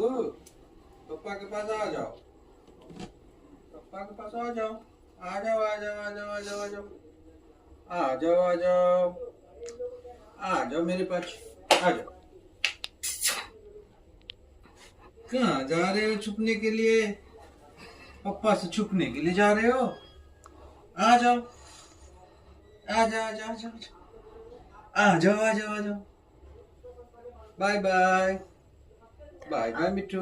पापा के पास आ जाओ, पापा के पास आ जाओ, आ जाओ आ जाओ आ जाओ आ जाओ आ जाओ आ जाओ आ जाओ आ जाओ मेरे पास आ जाओ। कहाँ जा रहे हो छुपने के लिए? पापा से छुपने के लिए जा रहे हो? आ जाओ आ जाओ आ जाओ आ जाओ आ जाओ आ जाओ आ जाओ। बाय बाय बाय बाय मिठू।